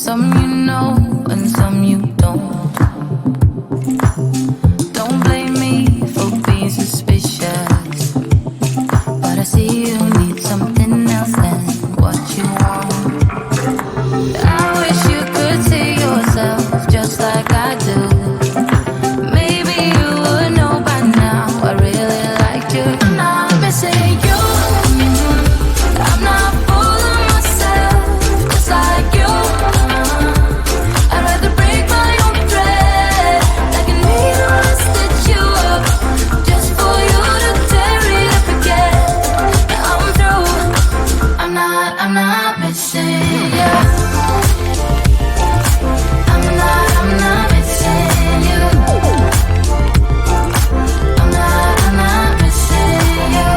Some you know and some you don't. Don't blame me for being suspicious, but I see you need something else than what you want. I wish you could see yourself just like I do. Maybe you would know by now I really liked you. I'm not missing you. I'm not fooling myself just like you. I'd rather break my own thread like a needle and stitch you up just for you to tear it up again. Now I'm through. I'm not missing you. I'm not missing you. I'm not missing you.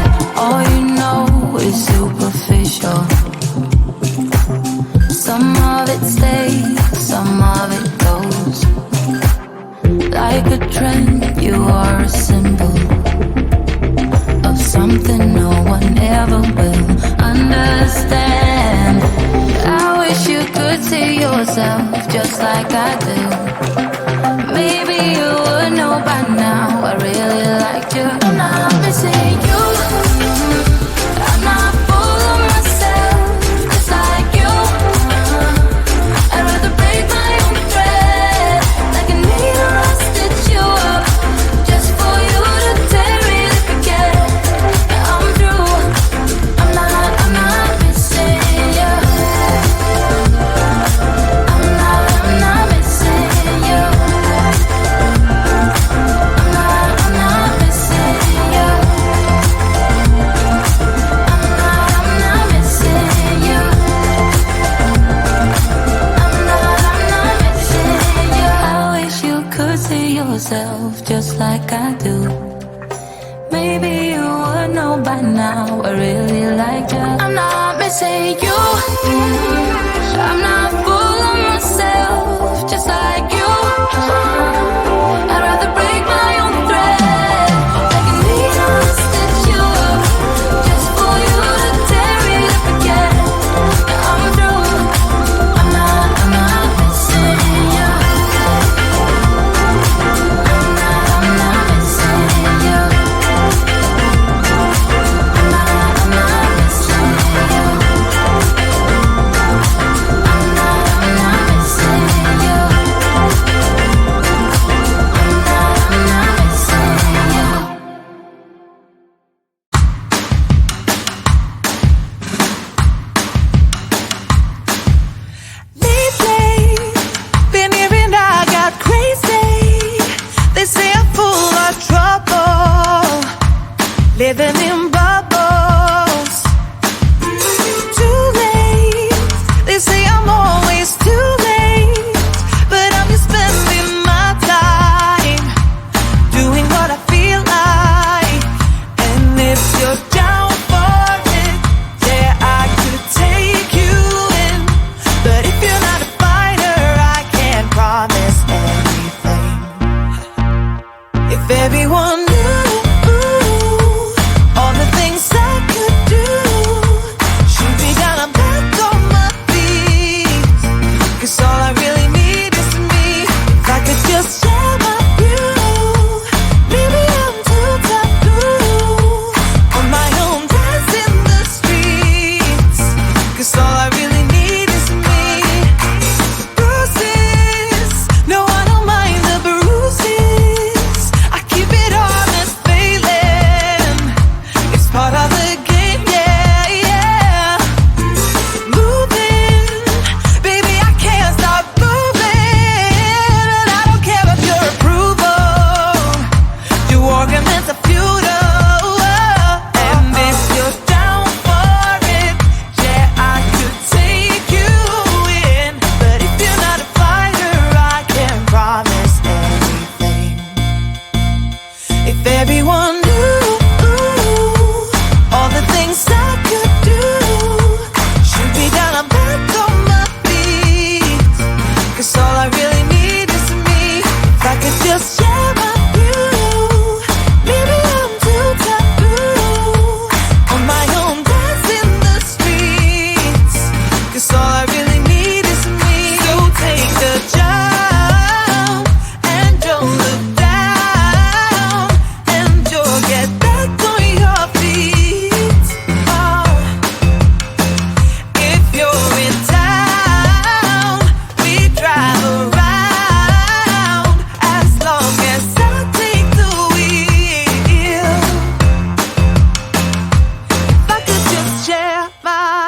All you know is superficial. Some of it stays, some of it goes. Like a trend, you are a symbol of something no one ever will understand. I wish you could see yourself just like I do. Maybe you would know by now I really liked you. I'm not missing you. I'm not full of myself just like you. I'd rather break my own thread like a needle and stitch you up just for you to tear it up again. Now I'm through. I'm not missing you. I'm not missing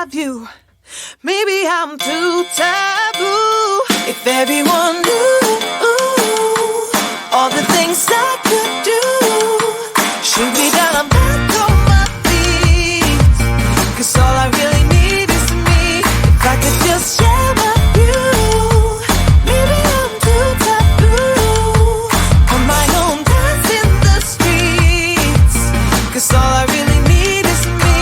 have you. Maybe I'm too taboo. If everyone knew all the things I could do, should be down, I'm back on my feet. 'Cause all I really need is me. If I could just share my view. Maybe I'm too taboo. On my own, dance in the streets. 'Cause all I really need is me.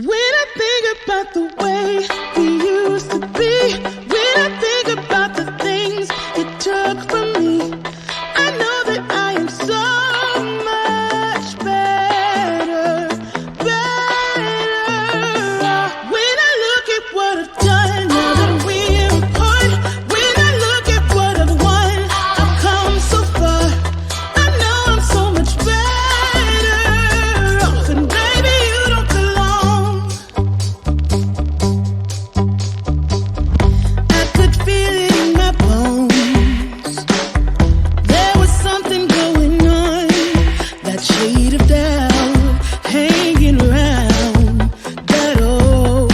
When I think about the way we used to be, when I think about the things you took from me, I know that I am so much better, better. When I look at what I've done, now that we're apart, when I look at what I've won, I've come so far. I know I'm so much better off, and baby, you don't belong. I could feel it in my bones. There was something going on, that shade of doubt hanging around that old.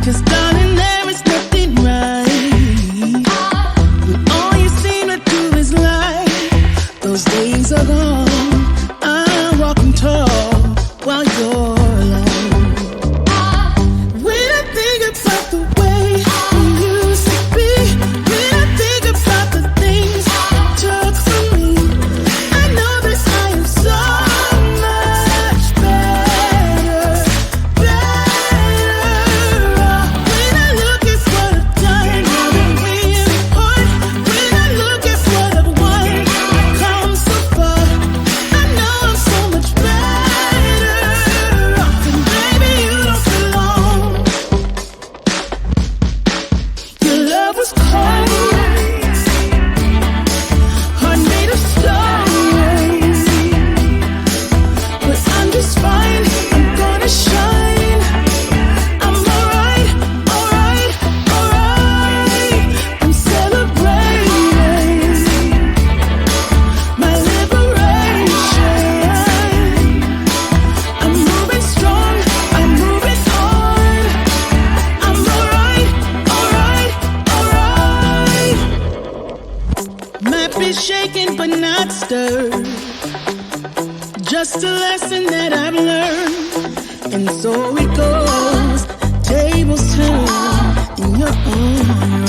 'Cause darling, there is nothing right when all you seem to do is lie. Those days are gone. I'm walking tall while you're alone. When I think about the way we used to be, when I think about the things you took from me, I know that I am so much better, better. When I look at what I've done, now that we're apart, when I look at what I've won, I've come so far. I know I'm so much better off, and baby, you don't belong. Your love was cold, heart made of stone, but I'm just fine. I'm gonna shine. I'm alright, alright, alright. I'm celebrating my liberation. I'm moving strong, I'm moving on. I'm alright, alright, alright. Gently shaken but not stirred. Just a lesson that I've learned. And so it goes. Tables turn and you're on your